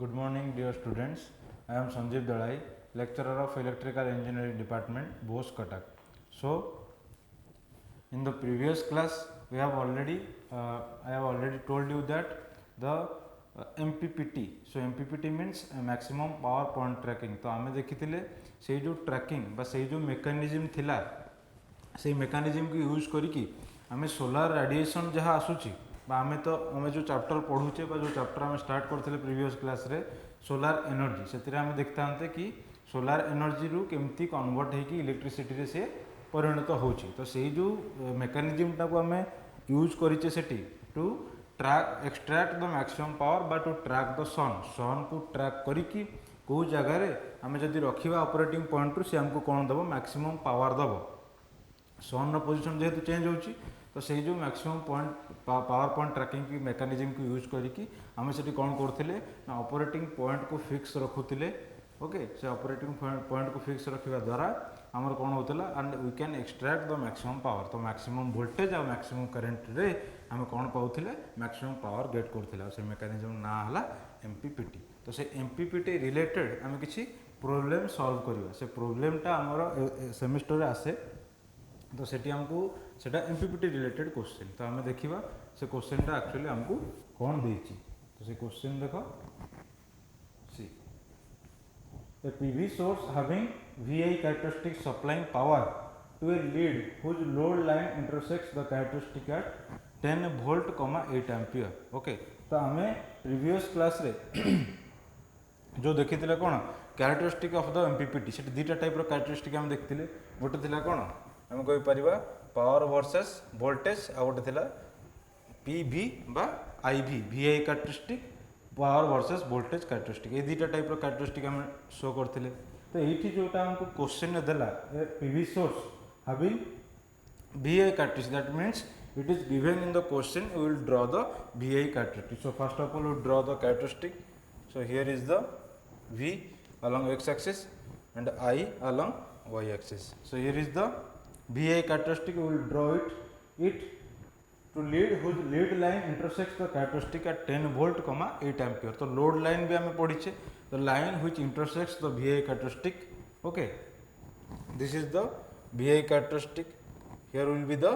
Good morning, dear students. I am Sanjeev Dalai, lecturer of Electrical Engineering Department, Bose, Cuttack. So, in the previous class, we have already, I have already told you that the MPPT. So, MPPT means maximum power point tracking. तो आमे देखिथिले से जो trekking बा से जो mechanism थिला से mechanism को यूज करिकी आमे सोलार रेडिएशन जहाँ आसुची आमे तो आमे जो चैप्टर पढ़ुचे जो चैप्टर आमे स्टार्ट करथिले प्रीवियस क्लास रे सोलार एनर्जी से आमे देखता हंते कि सोलार एनर्जी रु केमती कन्वर्ट होगी इलेक्ट्रिसिटी रे से परिणत होची तो से जो मेकानिज्म टाको आमे यूज करिचे सेठी to track extract the maximum power बा टू ट्रैक द सन को ट्रैक करिकी को जगह रे आमे जदि रखिबा ऑपरेटिंग पॉइंट रु से हमको कोन दबो मैक्सिमम पावर दबो सन पोजिशन जेहेतु चेंज होची तो से जो maximum point power point tracking की मेकानिज्म को यूज करिकी आमे सेठी कोन करथिले ना ऑपरेटिंग पॉइंट को फिक्स रखुथिले ओके से ऑपरेटिंग पॉइंट को फिक्स रखिबा द्वारा हमर कोन होतला and we can extract the maximum power तो मैक्सिमम वोल्टेज और मैक्सिमम करंट रे हम कोन पाउथिले मैक्सिमम पावर गेट करथिला से मेकानिज्म ना हला एमपीपीटी तो से एमपीपीटी रिलेटेड हम किछि प्रॉब्लम सॉल्व करबा से प्रॉब्लम टा हमर सेमेस्टर रे आसे तो सेठी हमको सेटा एमपीपीटी रिलेटेड क्वेश्चन तो हमें देखिबा से क्वेश्चन टा एक्चुअली हमको कौन देछि तो से क्वेश्चन देखो सी a PV source having VI characteristic supplying power to a lead whose load line intersects the characteristic at 10 volt, 8 ampere okay तो हमें प्रीवियस क्लास रे जो देखिथिले कोन characteristic of the MPPT set दुटा टाइप रो कैरेक्टरिस्टिक हम देखिथिले गोटे थिला कोन हम कहि परिबा पावर वर्सेस वोल्टेज आ गोटे थिला पीवी बा IV VI characteristic power versus voltage characteristic ये दुटा टाइप रो कैरेक्टरिस्टिक हम शो करथिले तो एठी जोटा हमको क्वेश्चन ने देला PV source having VI characteristic that means it is given in the question we will draw the VI characteristic so first of all we draw the characteristic so here is the V along x axis and I along y axis so here is the VI characteristic we will draw it to lead whose lead line intersects the characteristic at 10 volt, 8 ampere तो load line भी हमें पढ़ीचे the line which intersects the VI characteristic okay this is the VI characteristic here will be the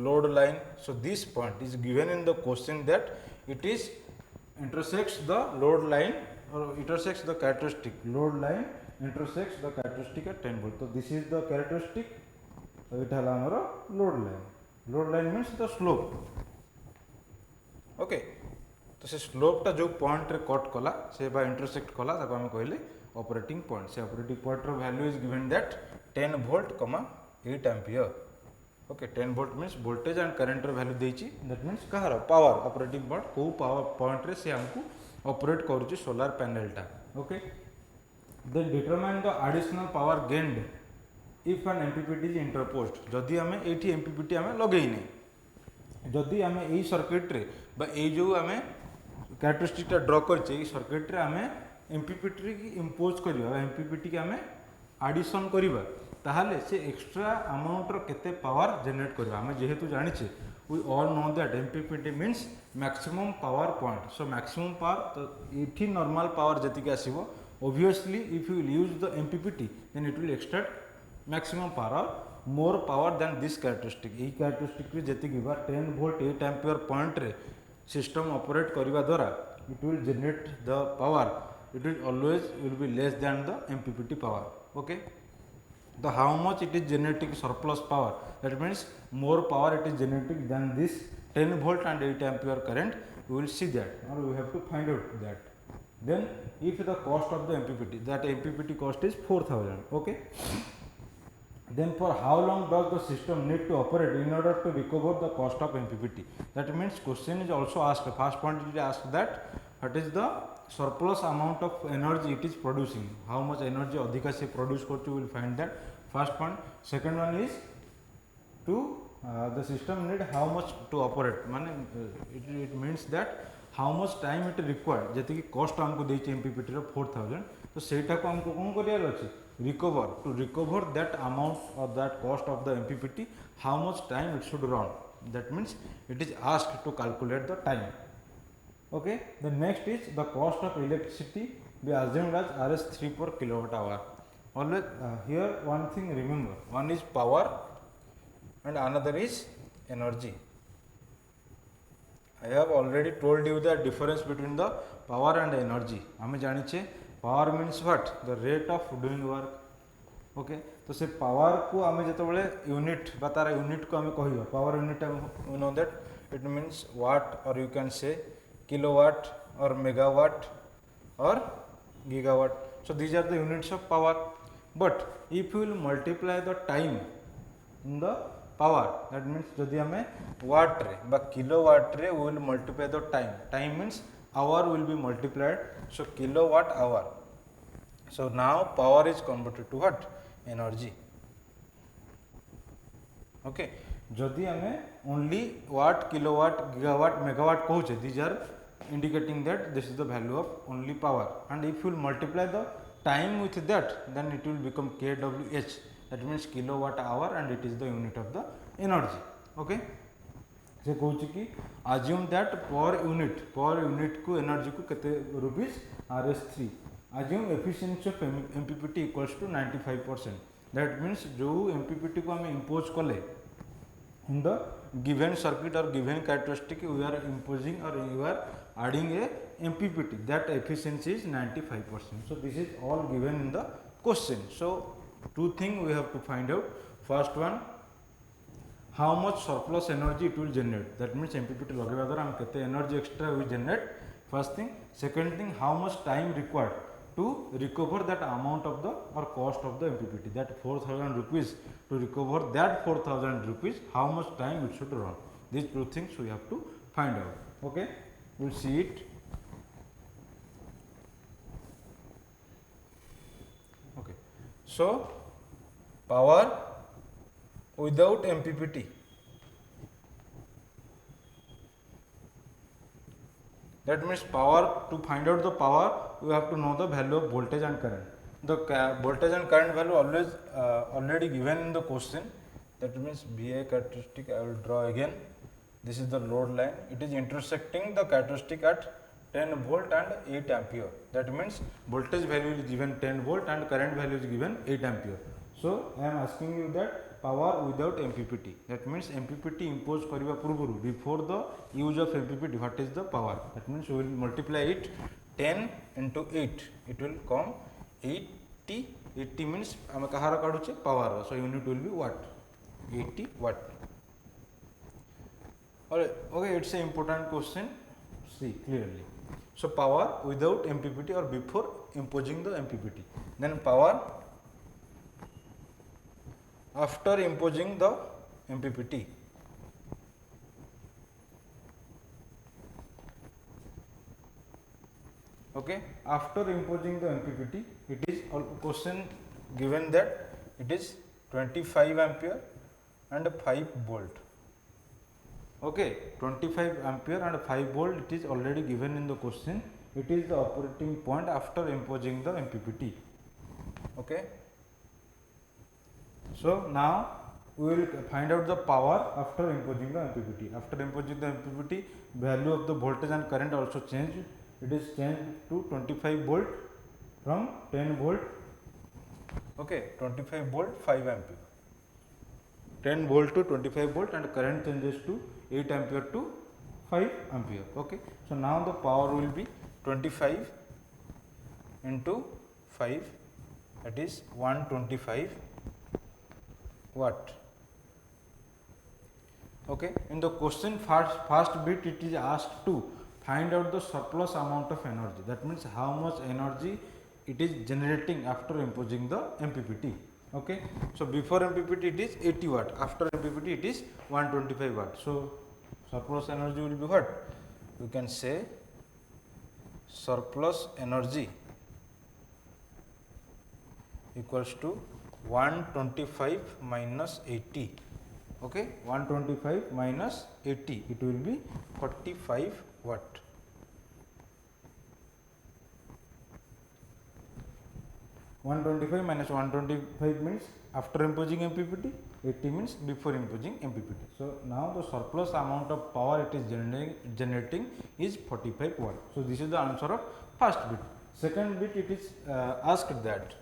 load line so this point is given in the question that it is intersects the load line or intersects the characteristic load line intersects the characteristic at 10 volt so this is the characteristic so it hala amara load line means the slope okay तो से slope टा जो point रे cut कला से बा intersect कला ताको हम कहले ऑपरेटिंग पॉइंट से ऑपरेटिंग पॉइंट रो value is given that 10 volt, 8 ampere okay 10 volt means voltage and current रो वैल्यू देछि दैट मीन्स कहार पावर ऑपरेटिंग पॉइंट को पावर पॉइंट रे से हमको ऑपरेट करूछि सोलर पैनल टा okay then determine the additional power gained if an MPPT is interposed जदि हमें एठी एमपीपीटी हमें लगेई नै जदि हमें एई सर्किट रे बा एई जो हमें कैरेक्टरिस्टिक टा ड्रा करछे एई सर्किट रे हमें एमपीपीटी की इंपोज करबा एमपीपीटी के हमें एडिशन करबा ताहले से एक्स्ट्रा अमाउंट रो केते पावर जनरेट करबा हमें जेहेतु जानिछे we all know that MPPT means maximum power point so maximum power तो इठी नॉर्मल पावर जति के आसीबो obviously if you will use the MPPT then it will extract maximum power more power than this characteristic एई characteristic रे जति की 10 volt 8 ampere point रे सिस्टम ऑपरेट करबा द्वारा it will generate the power it will always will be less than the MPPT power okay the how much it is generating surplus power that means more power it is generating than this 10 volt and 8 ampere current we will see that or we have to find out that then if the cost of the MPPT that MPPT cost is 4000 okay then for how long does the system need to operate in order to recover the cost of MPPT that means question is also asked first point it is asked that what is the surplus amount of energy it is producing how much energy adhika se produce korchu will find that first point second one is to the system need how much to operate mane it means that how much time it required jeti ki cost हमको देछि MPPT रो 4000 तो सेटा को हमको कोन करियार अछि recover to recover that amount or that cost of the MPPT how much time it should run that means it is asked to calculate the time Okay, the next is the cost of electricity be assumed as Rs3 per kilowatt hour. Always here one thing remember, one is power and another is energy. I have already told you the difference between the power and energy. आमे जानिछे power means what? The rate of doing work. Okay तो से power को आमे जेतबेले unit बा तार unit को आमे कहियो power unit we know that it means watt or you can say kilowatt or megawatt or gigawatt. So these are the units of power. But if you will multiply the time in the power, that means जदि आमे watt रे बा kilowatt रे we will multiply the time. Time means hour will be multiplied. So kilowatt hour. So now power is converted to what? Energy. Okay. जदि आमे only watt, kilowatt, gigawatt, megawatt कहूचे, these are indicating that this is the value of only power, and if you will multiply the time with that, then it will become kWh, that means kilowatt hour, and it is the unit of the energy. Okay, से कहूँ कि assume that per unit को energy को केते rupees Rs3. assume efficiency of MPPT equals to 95%. that means जो MPPT को हमें impose कले in the given circuit or given characteristic, we are imposing or you are adding a MPPT, that efficiency is 95%. So this is all given in the question. So two things we have to find out. First one, how much surplus energy it will generate, that means MPPT लगेवा द्वारा हम कितने energy extra we generate, first thing. Second thing, how much time required to recover that amount of the or cost of the MPPT, that 4000 rupees, to recover that 4000 rupees, how much time it should run. These two things we have to find out. Okay, we will see it. Okay, so power without MPPT, that means power, to find out the power we have to know the value of voltage and current. The voltage and current value always already given in the question, that means VI characteristic I will draw again. This is the load line, it is intersecting the characteristic at 10 volt and 8 ampere, that means voltage value is given 10 volt and current value is given 8 ampere. So I am asking you that power without MPPT, that means MPPT impose kariba purvaru, before the use of MPPT, what is the power, that means we will multiply it 10 into 8, it will come 80. 80 means आम कहार काढुचे power, so unit will be watt, 80 watt. Alright, okay, it's an important question, see clearly. So power without MPPT or before imposing the MPPT, then power after imposing the MPPT. Okay, after imposing the MPPT, it is a question given that it is 25 ampere and 5 volt. Okay, 25 ampere and 5 volt, it is already given in the question. It is the operating point after imposing the MPPT. Okay. So now we will find out the power after imposing the MPPT. After imposing the MPPT, value of the voltage and current also changed. It is changed to 25 volt from 10 volt. Okay, 25 volt 5 ampere. 10 volt to 25 volt, and current changes to 8 ampere to 5 ampere. Okay, so now the power will be 25 into 5, that is 125 watt. Okay, in the question first bit it is asked to find out the surplus amount of energy, that means how much energy it is generating after imposing the MPPT. Okay, so before MPPT it is 80 watt, after MPPT it is 125 watt. So surplus energy will be what? We can say surplus energy equals to 125 minus 80. Okay, 125 minus 80, it will be 45 watt. 125 minus 125 means after imposing MPPT, 80 means before imposing MPPT. So now the surplus amount of power it is generating is 45 watt. So this is the answer of first bit. Second bit, it is asked that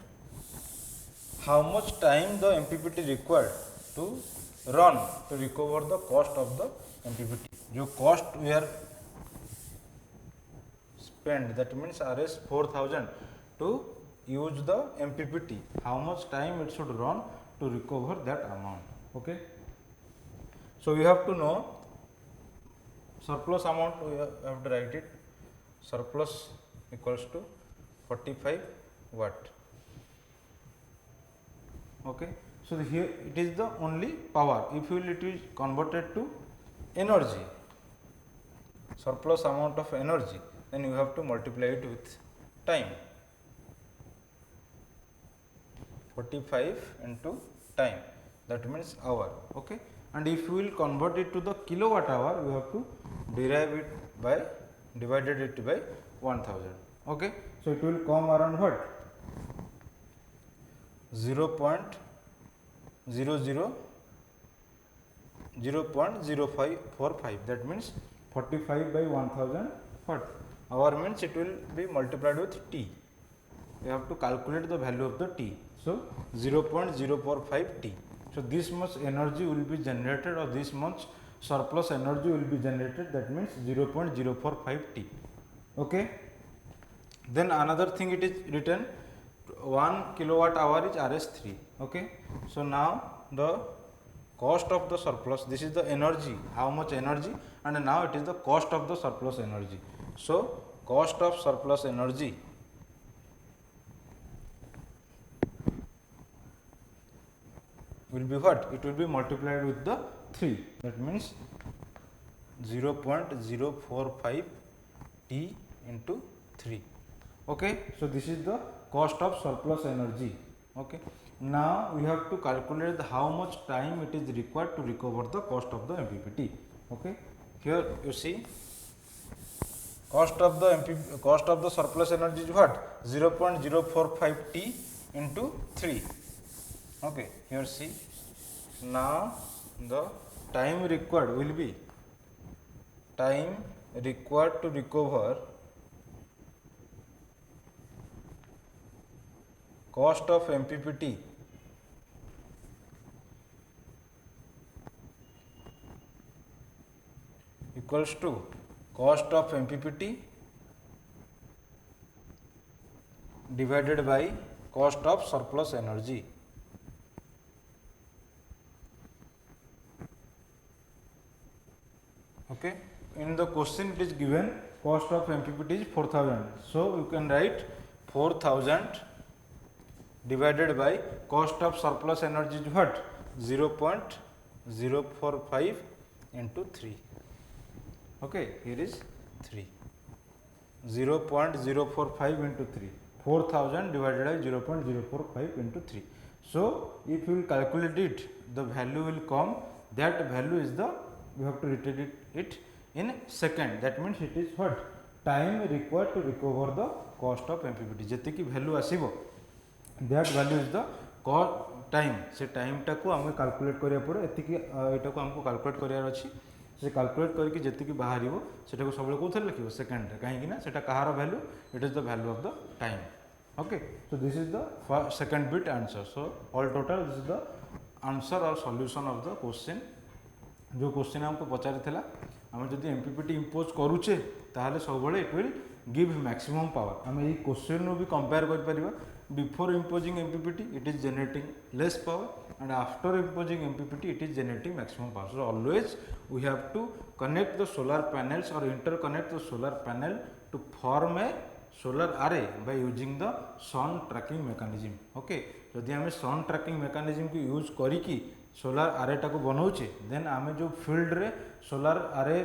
how much time the MPPT required to run to recover the cost of the MPPT. जो cost we are spent, that means Rs 4000 to use the MPPT, how much time it should run to recover that amount. Okay. So you have to know surplus amount, we have to write it, surplus equals to 45 watt. Okay. So here it is the only power. If it is converted to energy, surplus amount of energy, then you have to multiply it with time. 45 into time, that means hour. Okay. And if we will convert it to the kilowatt hour, we have to divided it by 1000. Okay. So it will come around what? 0.00545, that means 45 by 1000 what? Hour means it will be multiplied with t. You have to calculate the value of the t. So 0.045 t. So this much energy will be generated, or this much surplus energy will be generated, that means 0.045 t. Okay. Then another thing, it is written 1 kilowatt hour is Rs3. Okay. So now the cost of the surplus, this is the energy, how much energy, and now it is the cost of the surplus energy. So cost of surplus energy will be what? It will be multiplied with the 3, that means 0.045 t into 3. Okay. So this is the cost of surplus energy. Okay. Now we have to calculate how much time it is required to recover the cost of the MPPT. Okay. Here you see cost of the surplus energy is what? 0.045 t into 3. Okay. Here see, now the time required will be time required to recover cost of MPPT equals to cost of MPPT divided by cost of surplus energy. Okay. In the question it is given cost of MPPT is 4000. So you can write 4000 divided by cost of surplus energy is what? 0.045 into 3. Okay. Here is 3. 0.045 into 3. 4000 divided by 0.045 into 3. So if you will calculate it, the value will come. That value is the, we have to retain it in second. That means it is what? Time required to recover the cost of MPPT. जेतिकी value आसीबो, that value is the time. से time टा को हमें calculate करिया पड़े. एतिकी एटा को हमको calculate करियार अछि. से calculate करके जेतिकी बाहरिबो सेटा को सबले कोथले लिखिबो सेकंड रे. काहे कि ना सेटा कहार value? It is the value of the time. Okay. So this is the second bit answer. So all total this is the answer or solution of the question. जो क्वेश्चन हमको पचारि थिला, आम जदि एमपीपीटी इम्पोज करूचे ताहले सब बळे it will give maximum power. आम ए क्वेश्चन नो भी कंपेयर कर परिबा. Before imposing MPPT it is generating less power, and after imposing MPPT it is generating maximum power. So always we have to connect the solar panels or interconnect the solar panel to form a solar array by using the sun tracking mechanism. Okay. जदि आम सन tracking mechanism को use करिकी solar array टाको बनाऊे, then आम जो field रे solar array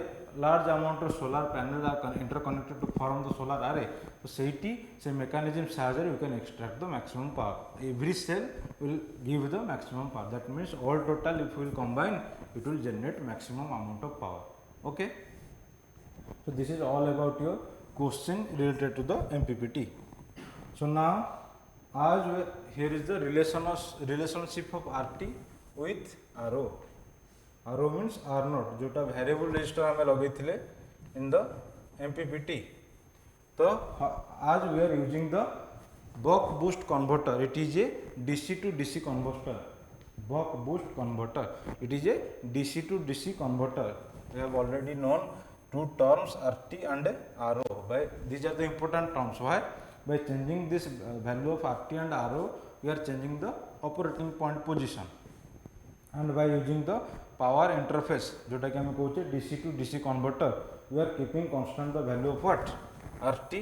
large amount of solar panel are interconnected to form the solar array. तो सेठी से मेकानिज्म साहाय्य you can extract the maximum power. Every cell will give the maximum power. That means all total if will combine it will generate maximum amount of power. Okay. So this is all about your question related to the MPPT. So now as here is the relationship of RT with RO. RO means R naught जोटा variable resistor हमें लगे थिले in the MPPT. तो as we are using the buck boost converter, it is a DC to DC converter. Buck boost converter, it is a DC to DC converter. We have already known two terms RT and RO. By these are the important terms. Why? By changing this value of RT and RO, we are changing the operating point position. And by using the power interface, जोटा कि हमें कहते DC to DC converter, we are keeping constant the value of what? RT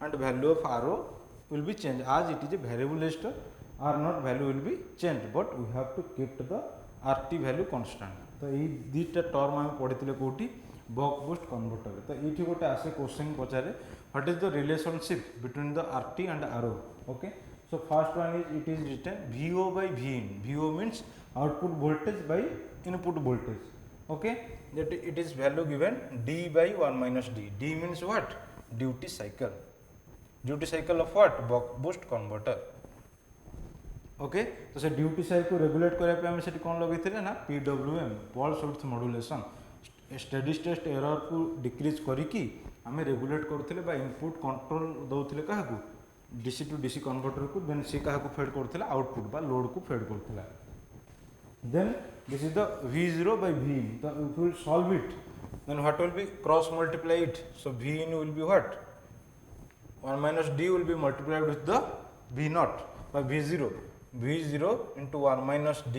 and value of RO will be changed. As it is a variable resistor, R naught value will be changed, but we have to keep the RT value constant. तो ये दीटा term आम पढ़ी कौटी बक boost converter. तो ये गोटे आसे question पचारे what is the relationship between the RT and RO. ओके, so first one is it is written VO by Vin. VO means output voltage by input voltage. Okay, that it is value given D by 1 minus D. D means what? Duty cycle. Duty cycle of what? Buck boost converter. Okay, तो से duty cycle को regulate करने पे हमें सेठी कौन लगे थे ना PWM pulse width modulation. Steady state error को डिक्रीज करिकी हमें रेगुलेट करथिले बा इनपुट कंट्रोल दउथिले काहाकू DC to DC कन्वर्टर को. देन सी काहाकू फेड करथिला आउटपुट बा लोड को फेड करथिला. Then this is the V0 by Vin. तो if will solve it then what will be cross multiply it. So Vin will be what? 1 minus D will be multiplied with the V0 by V0. V0 into 1 minus D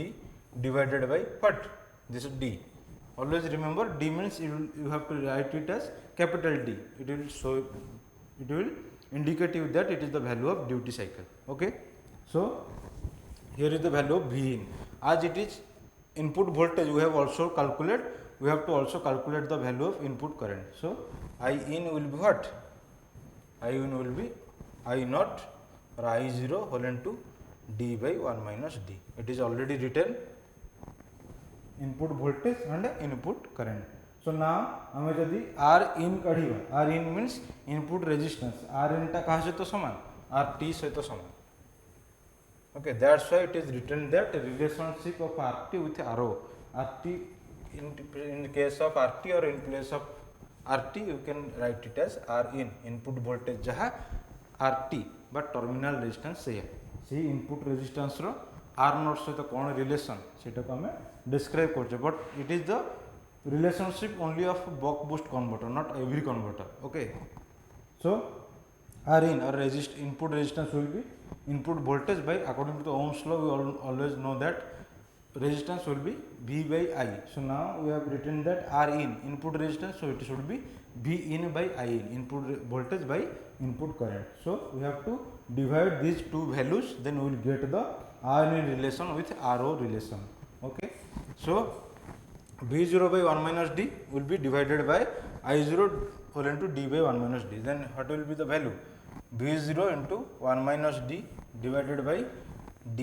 divided by what? This is D. Always remember D means you have to write it as capital D. It will indicate you that it is the value of duty cycle. Okay. So here is the value of Vin. As it is input voltage, we have also calculated. We have to also calculate the value of input current. So I in will be what? I in will be I naught or I0 whole into D by 1 minus D. It is already written input voltage and input current. So now हमें जदि R in कढ़िबा, R in means input resistance. R in टा कहाँ से तो समान, RT से तो समान. Okay, that's why it is written that relationship of RT with RO. RT in the case of RT or in place of RT you can write it as R in input voltage जहाँ RT but terminal resistance से सी input resistance रो are not सहित कौन relation सेटा को हमें describe करछे. But it is the relationship only of buck boost converter, not every converter. Okay, so R in और input resistance will be input voltage by according to the Ohm's law. We always know that resistance will be V by I. So now we have written that R in input resistance, so it should be V in by I in input voltage by input current. So we have to divide these two values, then we will get the R in relation with RO relation. Okay, so V0 by 1 minus D will be divided by I0 whole into D by 1 minus D. Then what will be the value? V0 into 1 minus D divided by D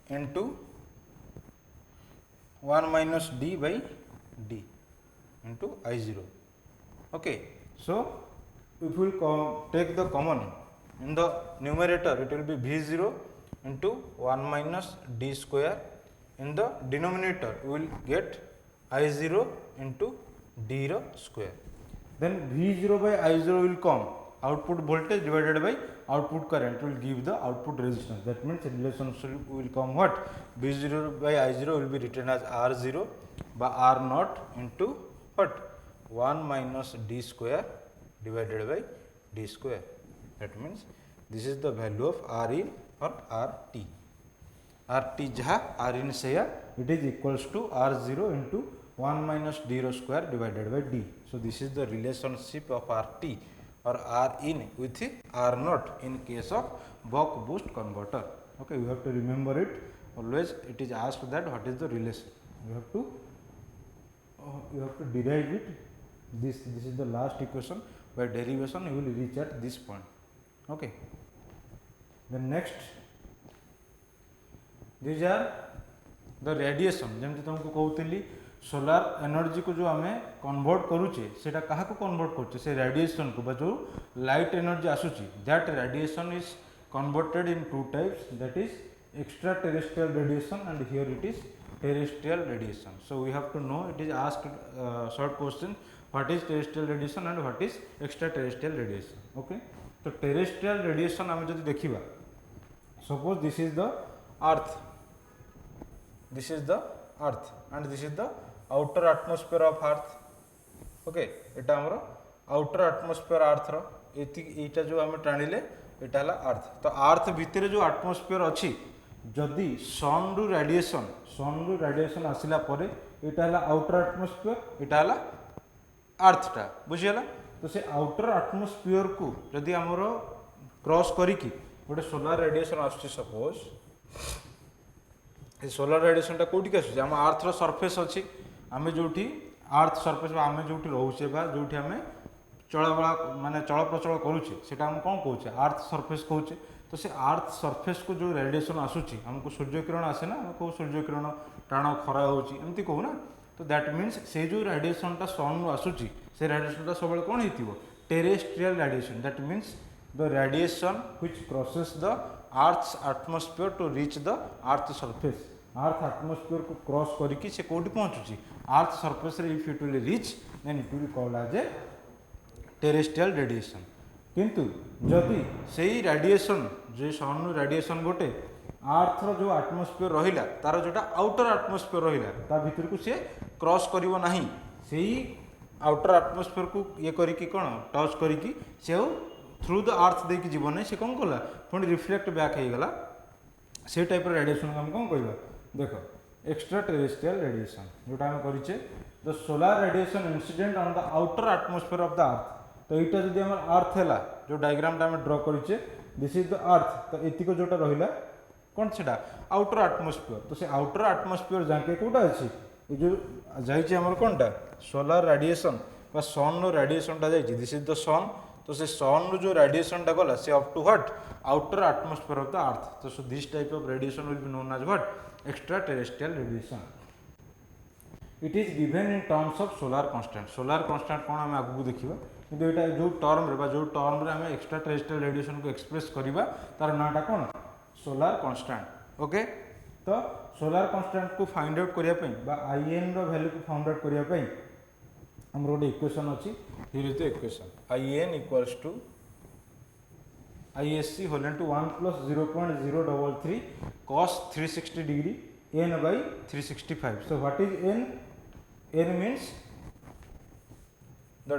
into 1 minus D by D into I0. Okay, so if we take the common in the numerator, it will be V0 into 1 minus D square. In the denominator, we will get I0 into D square. Then V0 by I0 will come output voltage divided by output current will give the output resistance. That means relationship will come what? V0 by I0 will be written as R0 by R0 into what? 1 minus D square divided by D square. That means this is the value of R in or RT. RT jaha R in say it is equals to R0 into 1 minus D square divided by D. So this is the relationship of RT or R in with R naught in case of buck boost converter. Okay, you have to remember it. Always it is asked that what is the relation. You have to derive it. This is the last equation. By derivation you will reach at this point. Okay. Then next, these are the radiation. जमती तुमको कहूली solar energy को जो आम convert करुचे सेटा कहा को convert करुचे से रेडिएशन को जो लाइट एनर्जी आसूची that radiation is converted in two types, that is extraterrestrial radiation and here it is terrestrial radiation. So we have to know, it is asked short question, what is terrestrial radiation and what is extraterrestrial radiation. Okay, so terrestrial radiation आम जब देखिबा, suppose this is the earth, this is the earth and this is the outer atmosphere of earth. Okay, एटा हमरो outer atmosphere earth रो एटा जो हम टाणिले एटा हला अर्थ. तो अर्थ भितर जो एटमॉस्फेयर अच्छी जदि सन रु रेडिएशन आसिला परे एटा हला आउटर एटमॉस्फेयर, एटा हला अर्थटा. बुझियला. तो से आउटर एटमॉस्फेयर को जदि हमरो क्रॉस करिकी गोटे सोलार रेडिएशन आसुची, सपोज ए सोलार रेडिएशनटा कोठी आसुची हम अर्थ रो सरफेस अछि, आमे जोठी अर्थ सरफेस बा आमे जोठी रहउचे बा जोठी आमे चलबला माने चल प्रचल करूचे सेटा हम कोन कहूचे अर्थ सरफेस कहूचे. तो से अर्थ सरफेस को जो रेडिएशन आसुची हमको सूर्य किरण आसे ना, हम को सूर्य किरण टाण खरा होची एमती कहू ना. तो दैट मीन्स से जो रेडिएशनटा सन रु आसुची से रेडिएशनटा सब कोन हेतिबो terrestrial radiation. That means the radiation which crosses the earth's atmosphere to reach the earth surface. Earth atmosphere को क्रॉस करिकी से कोठी पहुंचुची अर्थ सरफेस रे. If it will reach then it will called as a terrestrial radiation. किंतु जदि सेही radiation जो सन रेडिएशन गोटे अर्थ रो जो एटमॉस्फेयर रहिला तार जोटा आउटर एटमॉस्फेयर रहिला ता भीतर को से क्रॉस करिवो नाही, सेही आउटर एटमॉस्फेयर को ये करिकी कोन टच करिकी से थ्रू द अर्थ दे की जीवन ने से कोन कला पुणी रिफ्लेक्ट बैक हे गला. से टाइप रो रेडिएशन हम कोन कहबा देखो एक्स्ट्रा टेरेस्ट्रियल रेडिएशन जोटा हम करिचे the solar radiation incident on the outer atmosphere of the earth. तो यहाँ जब आम अर्थ है जो डायग्रामटा आम ड्र करें दिस इज द अर्थ. तो एतिक जोटा रहा कौन से आउटर एटमॉस्फेयर. तो से आउटर एटमॉस्फेयर जाके कौटा अच्छी ये जो जाइए कौनटा सोलार रेडिएशन बा सन रो रेडिएशनटा जाइए दिस इज द सन. तो से सन रो जो रेडिएशनटा गला से up to what outer atmosphere of the earth. तो so this type of radiation will be known as what extra terrestrial radiation. It is given in terms of solar constant. Solar constant कौन आम आगू देखा किंतु यहाँ जो term रे जो टर्म रे आम एक्स्ट्रा टेरेस्ट्रियल रेडिएशन को एक्सप्रेस करवा तार नाटा कौन सोलार कांस्टेंट. ओके, तो सोलार कांस्टेंट को फाइंड आउट करने आईएन रो वैल्यू को फाइंड आउट करने हम गोटे इक्वेशन अच्छी. Here is the equation IN equals to ISC whole into 1 plus 0.033 cos 360 डिग्री n by 365. So what is n? N means the